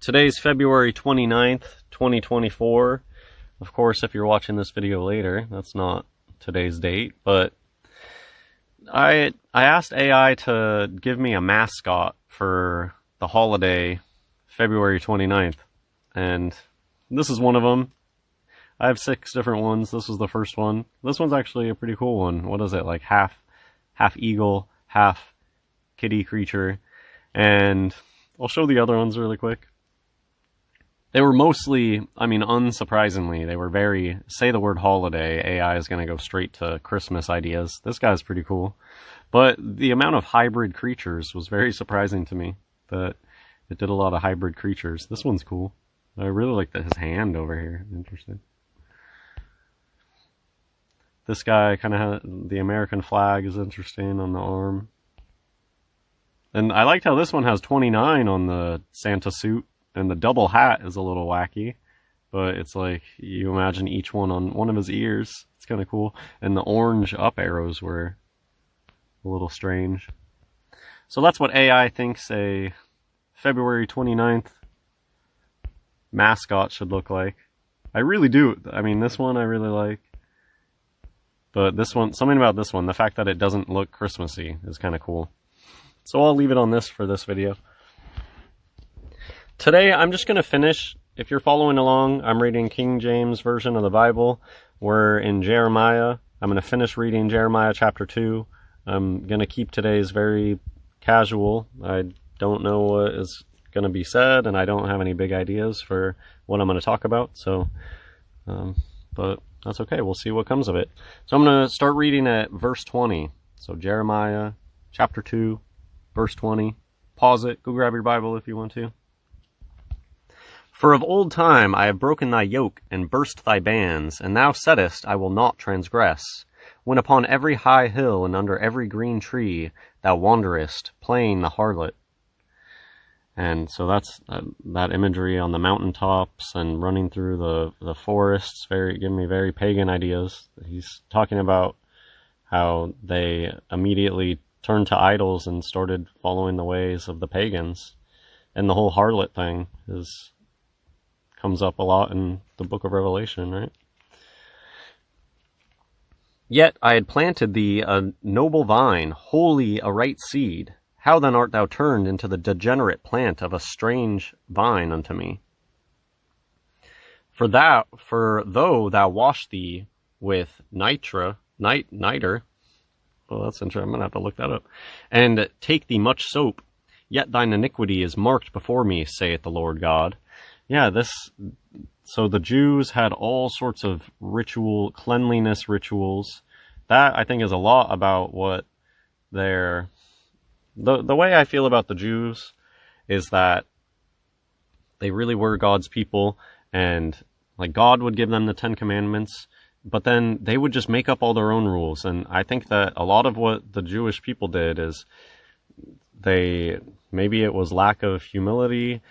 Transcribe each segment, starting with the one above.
Today's February 29th, 2024. Of course, if you're watching this video later, that's not today's date, but I asked AI to give me a mascot for the holiday February 29th, and this is one of them. I have 6 different ones. This was the first one. This one's actually a pretty cool one. What is it, like half eagle, half kitty creature? And I'll show the other ones really quick. They were mostly, unsurprisingly, they were very, say the word holiday, AI is going to go straight to Christmas ideas. This guy's pretty cool. But the amount of hybrid creatures was very surprising to me, that it did a lot of hybrid creatures. This one's cool. I really like his hand over here. Interesting. This guy kind of had the American flag is interesting on the arm. And I liked how this one has 29 on the Santa suit. And the double hat is a little wacky, but it's like you imagine each one on one of his ears. It's kind of cool. And the orange up arrows were a little strange. So that's what AI thinks a February 29th mascot should look like. I really do. This one I really like. But this one, something about this one, the fact that it doesn't look Christmassy is kind of cool. So I'll leave it on this for this video. Today, I'm just going to finish. If you're following along, I'm reading King James Version of the Bible. We're in Jeremiah. I'm going to finish reading Jeremiah chapter 2. I'm going to keep today's very casual. I don't know what is going to be said, and I don't have any big ideas for what I'm going to talk about. So, but that's okay. We'll see what comes of it. So I'm going to start reading at verse 20. So Jeremiah chapter 2, verse 20. Pause it. Go grab your Bible if you want to. For of old time I have broken thy yoke, and burst thy bands, and thou saidst, I will not transgress. When upon every high hill, and under every green tree, thou wanderest, playing the harlot. And so that's that imagery on the mountaintops, and running through the forests, giving me very pagan ideas. He's talking about how they immediately turned to idols and started following the ways of the pagans. And the whole harlot thing comes up a lot in the book of Revelation, right? Yet I had planted thee a noble vine, wholly a right seed. How then art thou turned into the degenerate plant of a strange vine unto me? For though thou wash thee with niter, well, that's interesting, I'm going to have to look that up, and take thee much soap, yet thine iniquity is marked before me, saith the Lord God. Yeah, so the Jews had all sorts of cleanliness rituals. That, I think, is a lot about what the way I feel about the Jews is that they really were God's people, and like God would give them the 10 Commandments, but then they would just make up all their own rules. And I think that a lot of what the Jewish people did is maybe it was lack of humility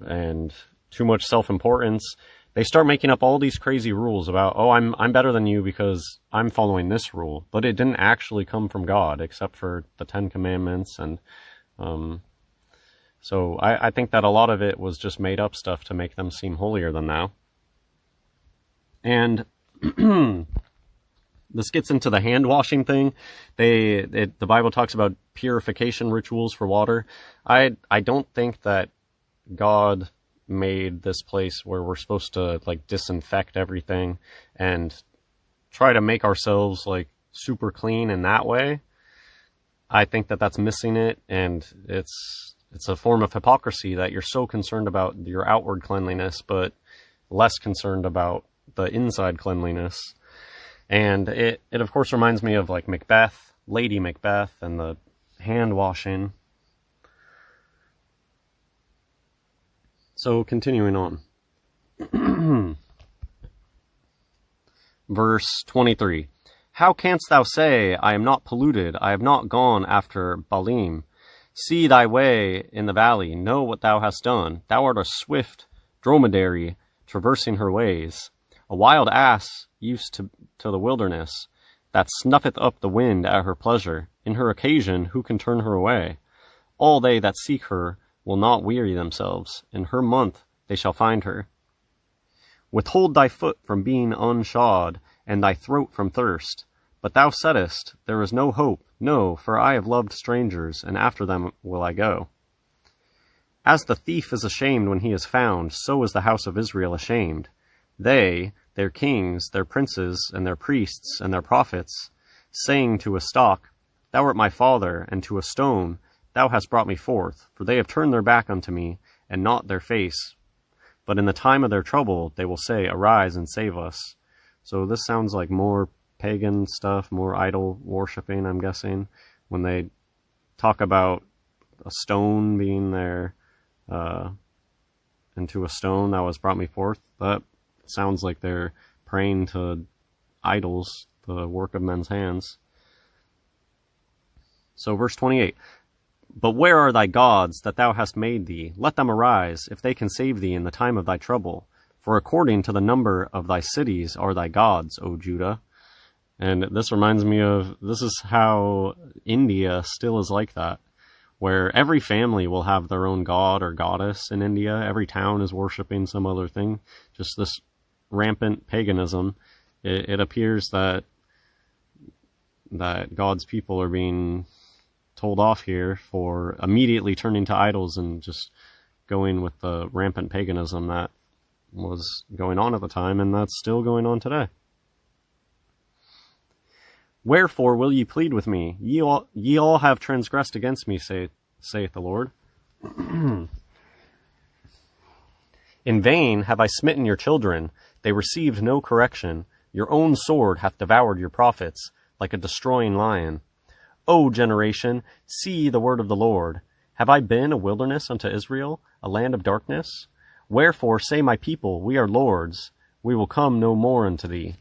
and too much self-importance. They start making up all these crazy rules about, oh, I'm better than you because I'm following this rule. But it didn't actually come from God, except for the 10 Commandments. And so I think that a lot of it was just made up stuff to make them seem holier than thou. And this gets into the hand washing thing. The Bible talks about purification rituals for water. I don't think that God made this place where we're supposed to like disinfect everything and try to make ourselves like super clean in that way. I think that that's missing it, and it's a form of hypocrisy that you're so concerned about your outward cleanliness but less concerned about the inside cleanliness. And it of course reminds me of like Macbeth, Lady Macbeth, and the hand washing. So, continuing on. Verse 23. How canst thou say, I am not polluted, I have not gone after Baalim? See thy way in the valley, know what thou hast done. Thou art a swift dromedary, traversing her ways. A wild ass used to the wilderness, that snuffeth up the wind at her pleasure. In her occasion, who can turn her away? All they that seek her will not weary themselves. In her month they shall find her. Withhold thy foot from being unshod, and thy throat from thirst. But thou saidst, there is no hope. No, for I have loved strangers, and after them will I go. As the thief is ashamed when he is found, so is the house of Israel ashamed. They, their kings, their princes, and their priests, and their prophets, saying to a stock, Thou art my father, and to a stone, Thou hast brought me forth. For they have turned their back unto me, and not their face. But in the time of their trouble, they will say, Arise and save us. So this sounds like more pagan stuff, more idol worshipping, I'm guessing, when they talk about a stone being there, and to a stone that was brought me forth. That sounds like they're praying to idols, the work of men's hands. So verse 28, But where are thy gods that thou hast made thee? Let them arise, if they can save thee in the time of thy trouble. For according to the number of thy cities are thy gods, O Judah. And this reminds me of, this is how India still is like that, where every family will have their own god or goddess in India. Every town is worshiping some other thing. Just this rampant paganism. It appears that God's people are being told off here for immediately turning to idols and just going with the rampant paganism that was going on at the time, and that's still going on today. Wherefore will ye plead with me? Ye all have transgressed against me, saith the Lord. In vain have I smitten your children. They received no correction. Your own sword hath devoured your prophets, like a destroying lion. O generation, see the word of the Lord. Have I been a wilderness unto Israel, a land of darkness? Wherefore say my people, We are lords. We will come no more unto thee.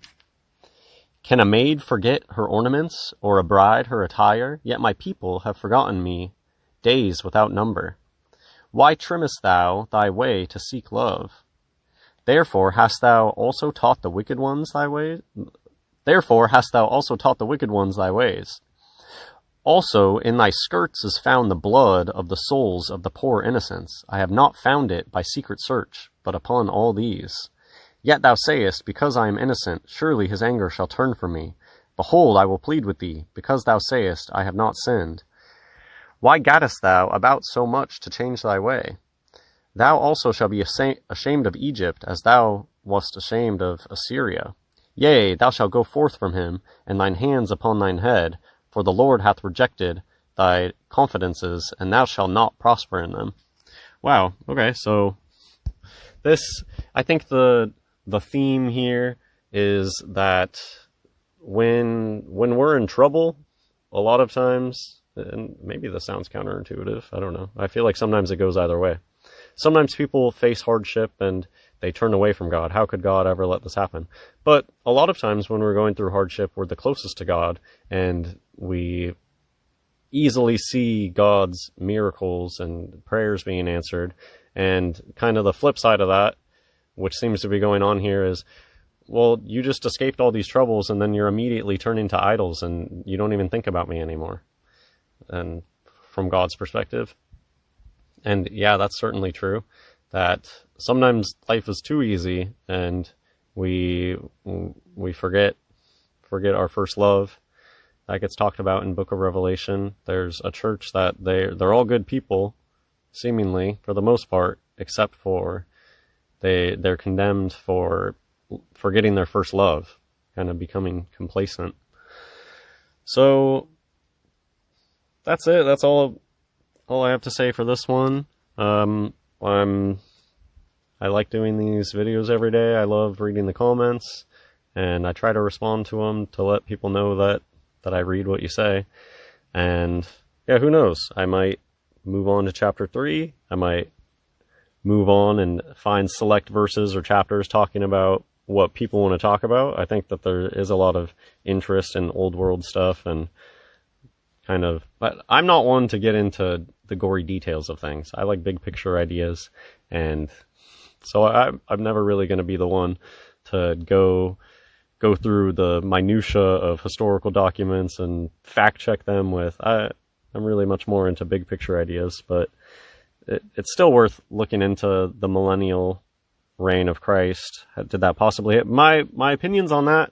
Can a maid forget her ornaments, or a bride her attire? Yet my people have forgotten me, days without number. Why trimmest thou thy way to seek love? Therefore hast thou also taught the wicked ones thy ways. Also in thy skirts is found the blood of the souls of the poor innocents. I have not found it by secret search, but upon all these. Yet thou sayest, Because I am innocent, surely his anger shall turn from me. Behold, I will plead with thee, because thou sayest, I have not sinned. Why gaddest thou about so much to change thy way? Thou also shalt be ashamed of Egypt, as thou wast ashamed of Assyria. Yea, thou shalt go forth from him, and thine hands upon thine head, for the Lord hath rejected thy confidences, and thou shalt not prosper in them. Wow, okay, so this, I think the theme here is that when we're in trouble, a lot of times, and maybe this sounds counterintuitive, I don't know. I feel like sometimes it goes either way. Sometimes people face hardship and they turn away from God. How could God ever let this happen? But a lot of times when we're going through hardship, we're the closest to God, and we easily see God's miracles and prayers being answered. And kind of the flip side of that, which seems to be going on here, is, well, you just escaped all these troubles and then you're immediately turning to idols and you don't even think about me anymore. And from God's perspective. And yeah, that's certainly true, that sometimes life is too easy and we forget our first love. That gets talked about in Book of Revelation. There's a church that they're all good people, seemingly, for the most part, except for they're condemned for forgetting their first love, kind of becoming complacent. So that's it. That's all I have to say for this one. I like doing these videos every day. I love reading the comments, and I try to respond to them to let people know that I read what you say. And yeah, who knows? I might move on to chapter 3. I might move on and find select verses or chapters talking about what people want to talk about. I think that there is a lot of interest in old world stuff and but I'm not one to get into the gory details of things. I like big picture ideas, and so I'm never really going to be the one to go through the minutia of historical documents and fact check them with. I'm really much more into big picture ideas, but it's still worth looking into the millennial reign of Christ. Did that possibly hit? My opinions on that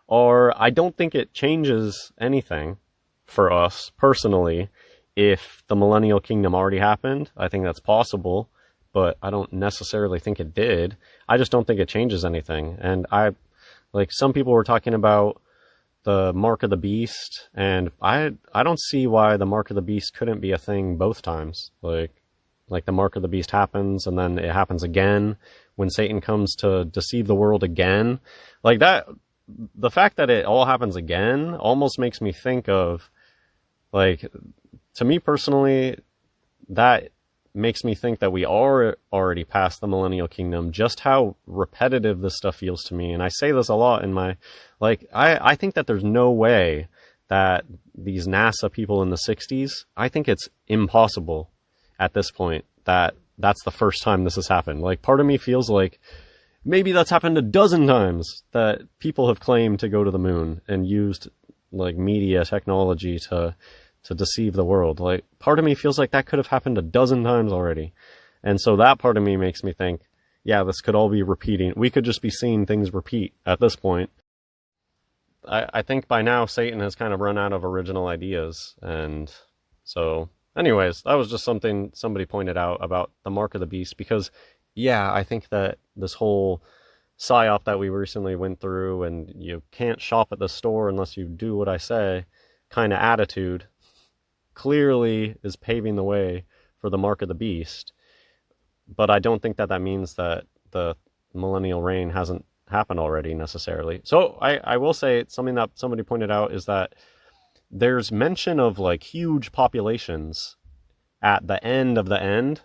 are, I don't think it changes anything for us personally if the millennial kingdom already happened. I think that's possible, but I don't necessarily think it did. I just don't think it changes anything. And like some people were talking about the mark of the beast, and I don't see why the mark of the beast couldn't be a thing both times. Like the mark of the beast happens, and then it happens again when Satan comes to deceive the world again. Like that, the fact that it all happens again almost makes me think of, like, to me personally, that makes me think that we are already past the millennial kingdom. Just how repetitive this stuff feels to me. And I say this a lot in my, like, I think that there's no way that these NASA people in the 60s, I think it's impossible at this point that that's the first time this has happened. Like, part of me feels like maybe that's happened a dozen times, that people have claimed to go to the moon and used like media technology to deceive the world. Like, part of me feels like that could have happened a dozen times already. And so that part of me makes me think, yeah, this could all be repeating. We could just be seeing things repeat at this point. I think by now Satan has kind of run out of original ideas. And so anyways, that was just something somebody pointed out about the mark of the beast, because yeah, I think that this whole psyop that we recently went through, and you can't shop at the store unless you do what I say kind of attitude, clearly is paving the way for the mark of the beast. But I don't think that that means that the millennial reign hasn't happened already necessarily. So I will say something that somebody pointed out is that there's mention of like huge populations at the end of the end,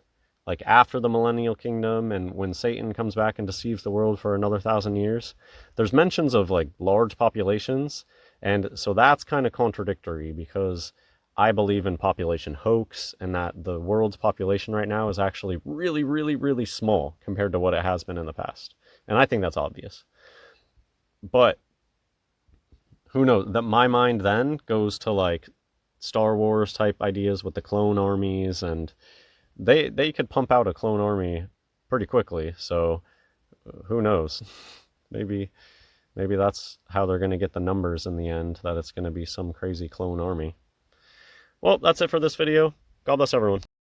like after the millennial kingdom, and when Satan comes back and deceives the world for another 1,000 years, there's mentions of like large populations. And so that's kind of contradictory, because I believe in population hoax, and that the world's population right now is actually really, really, really small compared to what it has been in the past. And I think that's obvious. But who knows? That my mind then goes to like Star Wars type ideas with the clone armies, and they could pump out a clone army pretty quickly. So who knows? Maybe that's how they're going to get the numbers in the end, that it's going to be some crazy clone army. Well, that's it for this video. God bless everyone.